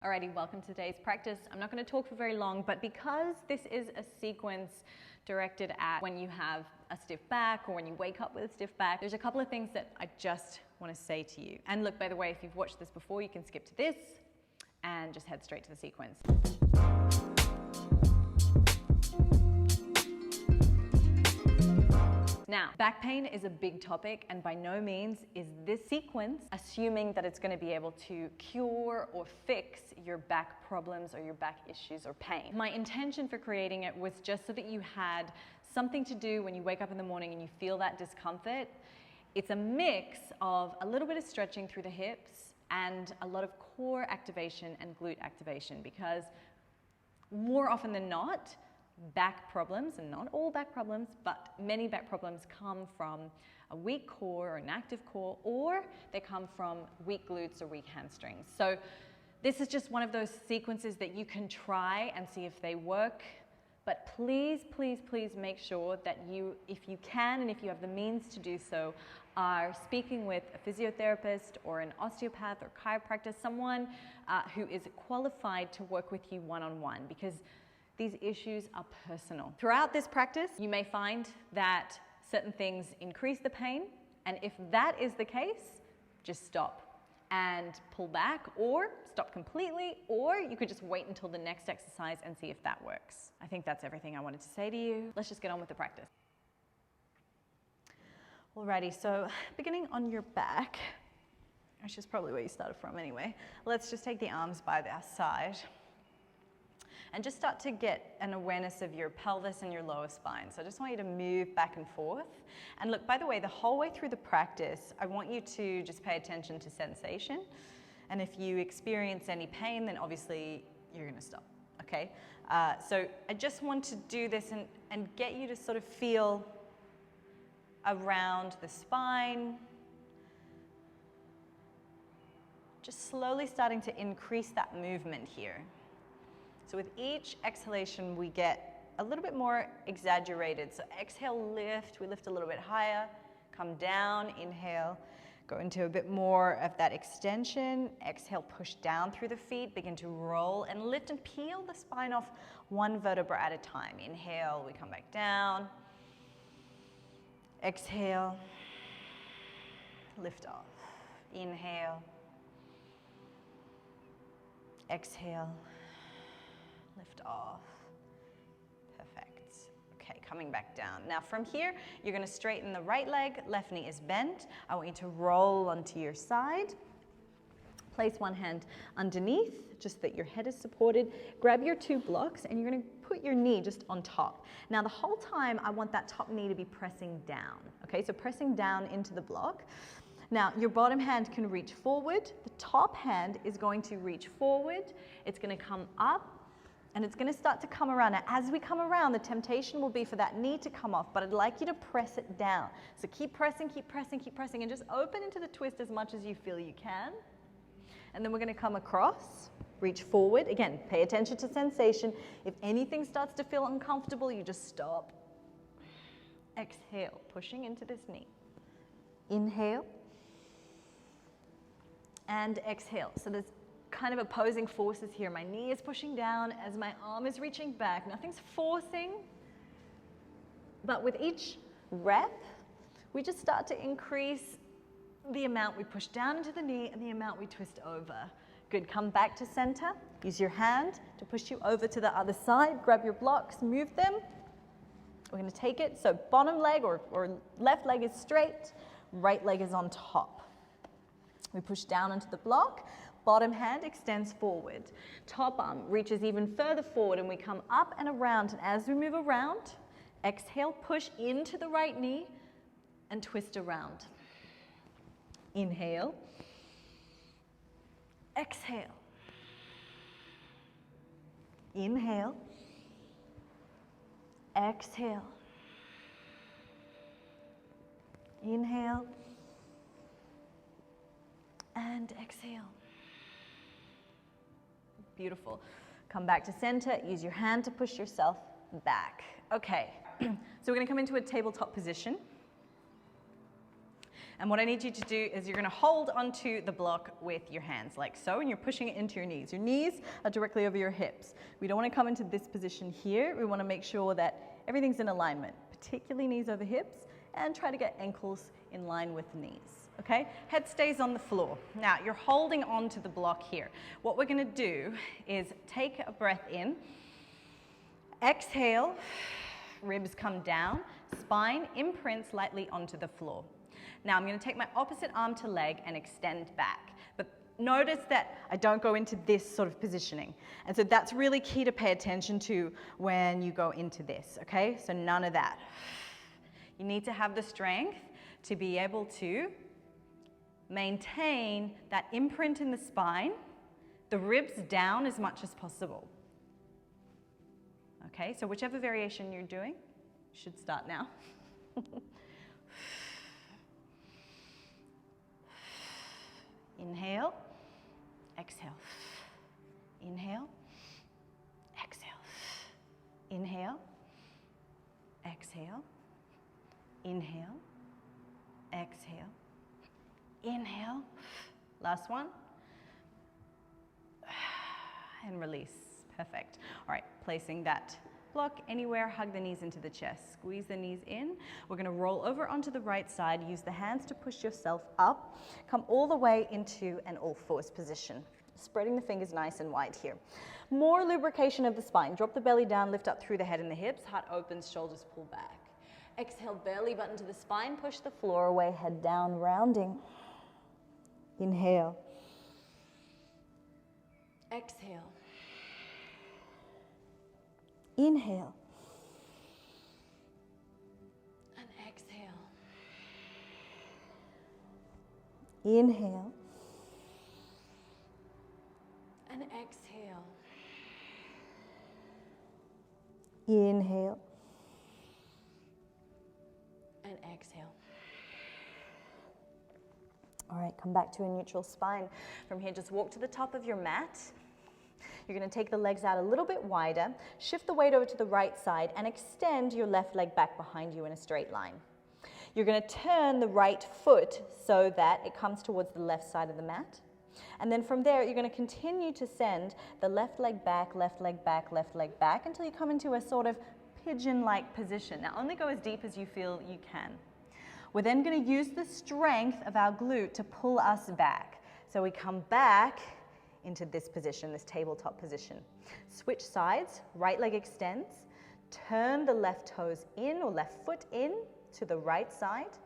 Alrighty, welcome to today's practice. I'm not going to talk for very long, but because this is a sequence directed at when you have a stiff back or when you wake up with a stiff back, there's a couple of things that I just want to say to you. And look, by the way, if you've watched this before, you can skip to this and just head straight to the sequence. Now, back pain is a big topic, and by no means is this sequence assuming that it's going to be able to cure or fix your back problems or your back issues or pain. My intention for creating it was just so that you had something to do when you wake up in the morning and you feel that discomfort. It's a mix of a little bit of stretching through the hips and a lot of core activation and glute activation, because more often than not, back problems, and not all back problems, but many back problems come from a weak core or an active core, or they come from weak glutes or weak hamstrings. So this is just one of those sequences that you can try and see if they work, but please, please, please make sure that you, if you can and if you have the means to do so, are speaking with a physiotherapist or an osteopath or chiropractor, someone who is qualified to work with you one-on-one, because these issues are personal. Throughout this practice, you may find that certain things increase the pain, and if that is the case, just stop and pull back, or stop completely, or you could just wait until the next exercise and see if that works. I think that's everything I wanted to say to you. Let's just get on with the practice. Alrighty, so beginning on your back, which is probably where you started from anyway, let's just take the arms by their side and just start to get an awareness of your pelvis and your lower spine. So I just want you to move back and forth. And look, by the way, the whole way through the practice, I want you to just pay attention to sensation. And if you experience any pain, then obviously you're gonna stop, okay? So I just want to do this and get you to sort of feel around the spine, just slowly starting to increase that movement here. So with each exhalation, we get a little bit more exaggerated. So exhale, lift, we lift a little bit higher, come down, inhale, go into a bit more of that extension. Exhale, push down through the feet, begin to roll and lift and peel the spine off one vertebra at a time. Inhale, we come back down. Exhale, lift off. Inhale, exhale, lift off. Perfect. Okay, coming back down. Now from here, you're going to straighten the right leg, left knee is bent. I want you to roll onto your side. Place one hand underneath, just that your head is supported. Grab your two blocks and you're going to put your knee just on top. Now the whole time, I want that top knee to be pressing down. Okay, so pressing down into the block. Now, your bottom hand can reach forward. The top hand is going to reach forward. It's going to come up. And it's going to start to come around. Now, as we come around, the temptation will be for that knee to come off, but I'd like you to press it down. So keep pressing, keep pressing, keep pressing, and just open into the twist as much as you feel you can. And then we're going to come across, reach forward. Again, pay attention to sensation. If anything starts to feel uncomfortable, you just stop. Exhale, pushing into this knee. Inhale. And exhale. So there's kind of opposing forces here. My knee is pushing down as my arm is reaching back. Nothing's forcing, but with each rep, we just start to increase the amount we push down into the knee and the amount we twist over. Good, come back to center. Use your hand to push you over to the other side. Grab your blocks, move them. We're gonna take it, so bottom leg or left leg is straight, right leg is on top. We push down into the block. Bottom hand extends forward. Top arm reaches even further forward and we come up and around. And as we move around, exhale, push into the right knee and twist around. Inhale. Exhale. Inhale. Exhale. Inhale. And exhale. Beautiful. Come back to center. Use your hand to push yourself back. Okay, so we're going to come into a tabletop position. And what I need you to do is you're going to hold onto the block with your hands like so, and you're pushing it into your knees. Your knees are directly over your hips. We don't want to come into this position here. We want to make sure that everything's in alignment, particularly knees over hips, and try to get ankles in line with the knees. Okay? Head stays on the floor. Now, you're holding onto the block here. What we're going to do is take a breath in, exhale, ribs come down, spine imprints lightly onto the floor. Now I'm going to take my opposite arm to leg and extend back. But notice that I don't go into this sort of positioning. And so that's really key to pay attention to when you go into this, okay? So none of that. You need to have the strength to be able to maintain that imprint in the spine, the ribs down as much as possible. Okay, so whichever variation you're doing, should start now. Inhale, exhale. Inhale, exhale. Inhale, exhale. Inhale, exhale. Inhale. Last one. And release. Perfect. All right, placing that block anywhere, hug the knees into the chest, squeeze the knees in. We're going to roll over onto the right side, use the hands to push yourself up, come all the way into an all fours position. Spreading the fingers nice and wide here. More lubrication of the spine. Drop the belly down, lift up through the head and the hips, heart opens, shoulders pull back. Exhale, belly button to the spine, push the floor away, head down, rounding. Inhale. Exhale. Inhale. And exhale. Inhale. And exhale. Inhale. And exhale. All right, come back to a neutral spine. From here, just walk to the top of your mat. You're going to take the legs out a little bit wider, shift the weight over to the right side, and extend your left leg back behind you in a straight line. You're going to turn the right foot so that it comes towards the left side of the mat. And then from there, you're going to continue to send the left leg back, left leg back, left leg back, until you come into a sort of pigeon-like position. Now, only go as deep as you feel you can. We're then going to use the strength of our glute to pull us back. So we come back into this position, this tabletop position. Switch sides, right leg extends, turn the left toes in or left foot in to the right side,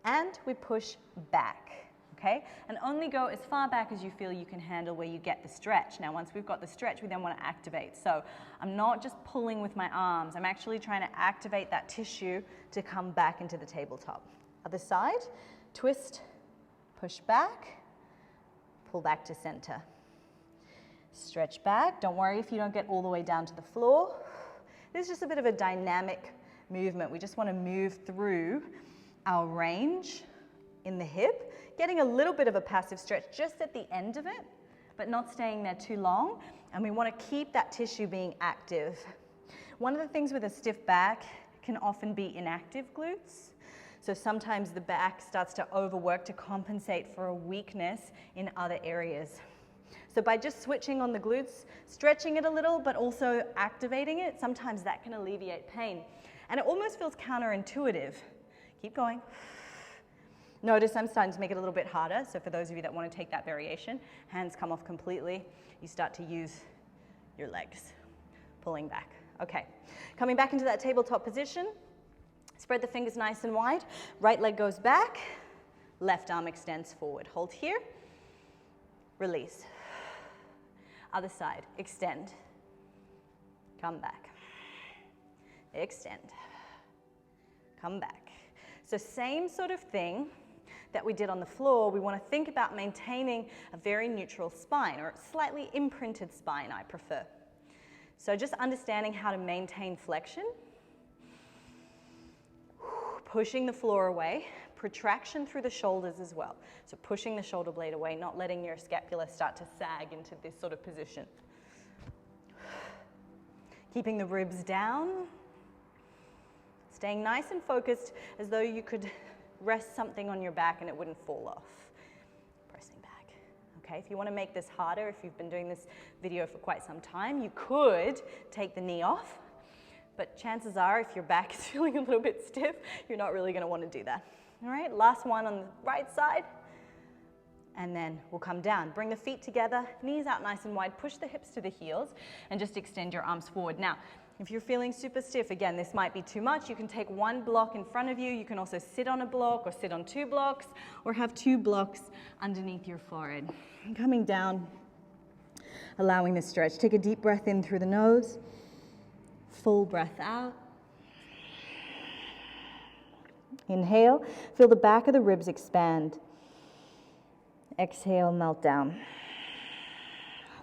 and we push back, okay? And only go as far back as you feel you can handle where you get the stretch. Now, once we've got the stretch, we then want to activate. So I'm not just pulling with my arms, I'm actually trying to activate that tissue to come back into the tabletop. Other side, twist, push back, pull back to center. Stretch back. Don't worry if you don't get all the way down to the floor. This is just a bit of a dynamic movement. We just want to move through our range in the hip, getting a little bit of a passive stretch just at the end of it, but not staying there too long. And we want to keep that tissue being active. One of the things with a stiff back can often be inactive glutes. So sometimes the back starts to overwork to compensate for a weakness in other areas. So by just switching on the glutes, stretching it a little, but also activating it, sometimes that can alleviate pain. And it almost feels counterintuitive. Keep going. Notice I'm starting to make it a little bit harder. So for those of you that want to take that variation, hands come off completely. You start to use your legs, pulling back. Okay, coming back into that tabletop position. Spread the fingers nice and wide. Right leg goes back. Left arm extends forward. Hold here. Release. Other side. Extend. Come back. Extend. Come back. So same sort of thing that we did on the floor. We want to think about maintaining a very neutral spine, or a slightly imprinted spine, I prefer. So just understanding how to maintain flexion. Pushing the floor away, protraction through the shoulders as well. So pushing the shoulder blade away, not letting your scapula start to sag into this sort of position. Keeping the ribs down, staying nice and focused as though you could rest something on your back and it wouldn't fall off. Pressing back. Okay, if you want to make this harder, if you've been doing this video for quite some time, you could take the knee off, but chances are if your back is feeling a little bit stiff, you're not really going to want to do that. All right, last one on the right side, and then we'll come down. Bring the feet together, knees out nice and wide, push the hips to the heels, and just extend your arms forward. Now, if you're feeling super stiff, again, this might be too much. You can take one block in front of you. You can also sit on a block or sit on 2 blocks or have 2 blocks underneath your forehead. And coming down, allowing the stretch. Take a deep breath in through the nose, full breath out. Inhale, feel the back of the ribs expand. Exhale, melt down.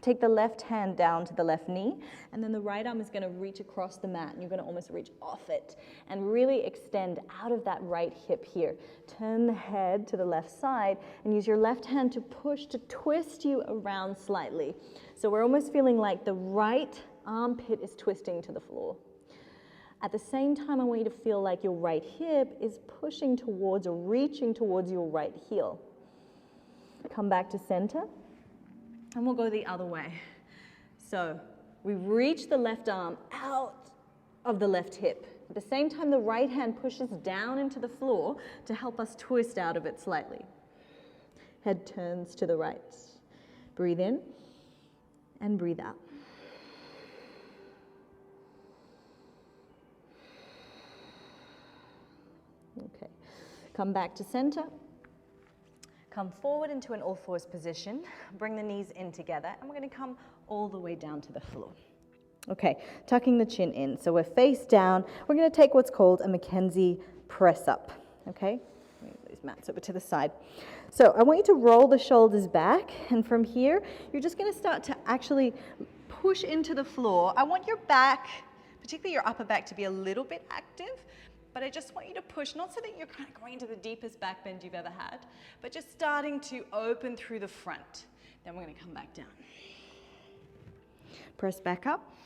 Take the left hand down to the left knee, and then the right arm is going to reach across the mat, and you're going to almost reach off it and really extend out of that right hip here. Turn the head to the left side and use your left hand to push, to twist you around slightly. So we're almost feeling like the right armpit is twisting to the floor. At the same time, I want you to feel like your right hip is pushing towards or reaching towards your right heel. Come back to center. And we'll go the other way. So we reach the left arm out of the left hip. At the same time, the right hand pushes down into the floor to help us twist out of it slightly. Head turns to the right. Breathe in and breathe out. Okay. Come back to center. Come forward into an all-fours position, bring the knees in together, and we're going to come all the way down to the floor. Okay, tucking the chin in. So we're face down. We're going to take what's called a Mackenzie press up. Okay, move these mats over to the side. So I want you to roll the shoulders back, and from here, you're just going to start to actually push into the floor. I want your back, particularly your upper back, to be a little bit active. But I just want you to push, not so that you're kind of going into the deepest back bend you've ever had, but just starting to open through the front. Then we're going to come back down. Press back up.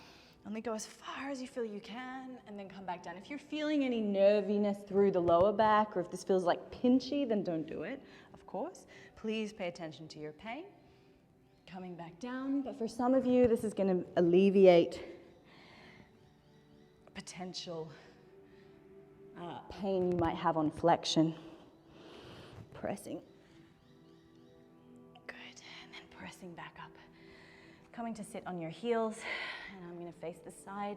Only go as far as you feel you can, and then come back down. If you're feeling any nerviness through the lower back, or if this feels like pinchy, then don't do it, of course. Please pay attention to your pain. Coming back down. But for some of you, this is going to alleviate potential pain you might have on flexion. Pressing. Good. And then pressing back up. Coming to sit on your heels, and I'm going to face the side.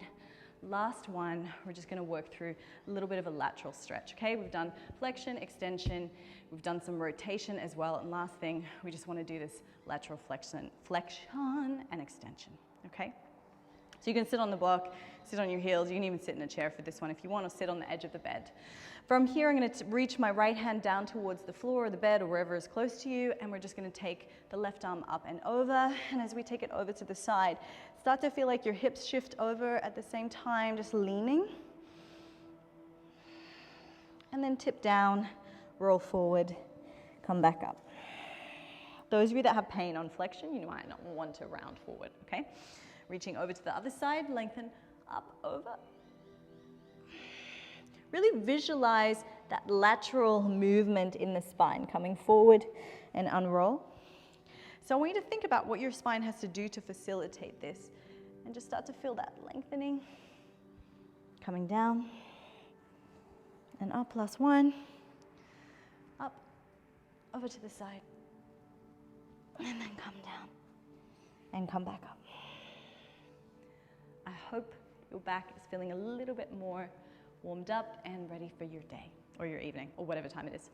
Last one, we're just going to work through a little bit of a lateral stretch, okay? We've done flexion, extension, we've done some rotation as well, and last thing, we just want to do this lateral flexion and extension, okay? So you can sit on the block, sit on your heels. You can even sit in a chair for this one if you want, or sit on the edge of the bed. From here, I'm going to reach my right hand down towards the floor or the bed or wherever is close to you, and we're just going to take the left arm up and over. And as we take it over to the side, start to feel like your hips shift over at the same time, just leaning. And then tip down, roll forward, come back up. Those of you that have pain on flexion, you might not want to round forward, okay? Reaching over to the other side, lengthen up, over. Really visualize that lateral movement in the spine, coming forward and unroll. So I want you to think about what your spine has to do to facilitate this, and just start to feel that lengthening, coming down, and up, last one, up, over to the side, and then come down, and come back up. I hope your back is feeling a little bit more warmed up and ready for your day or your evening or whatever time it is.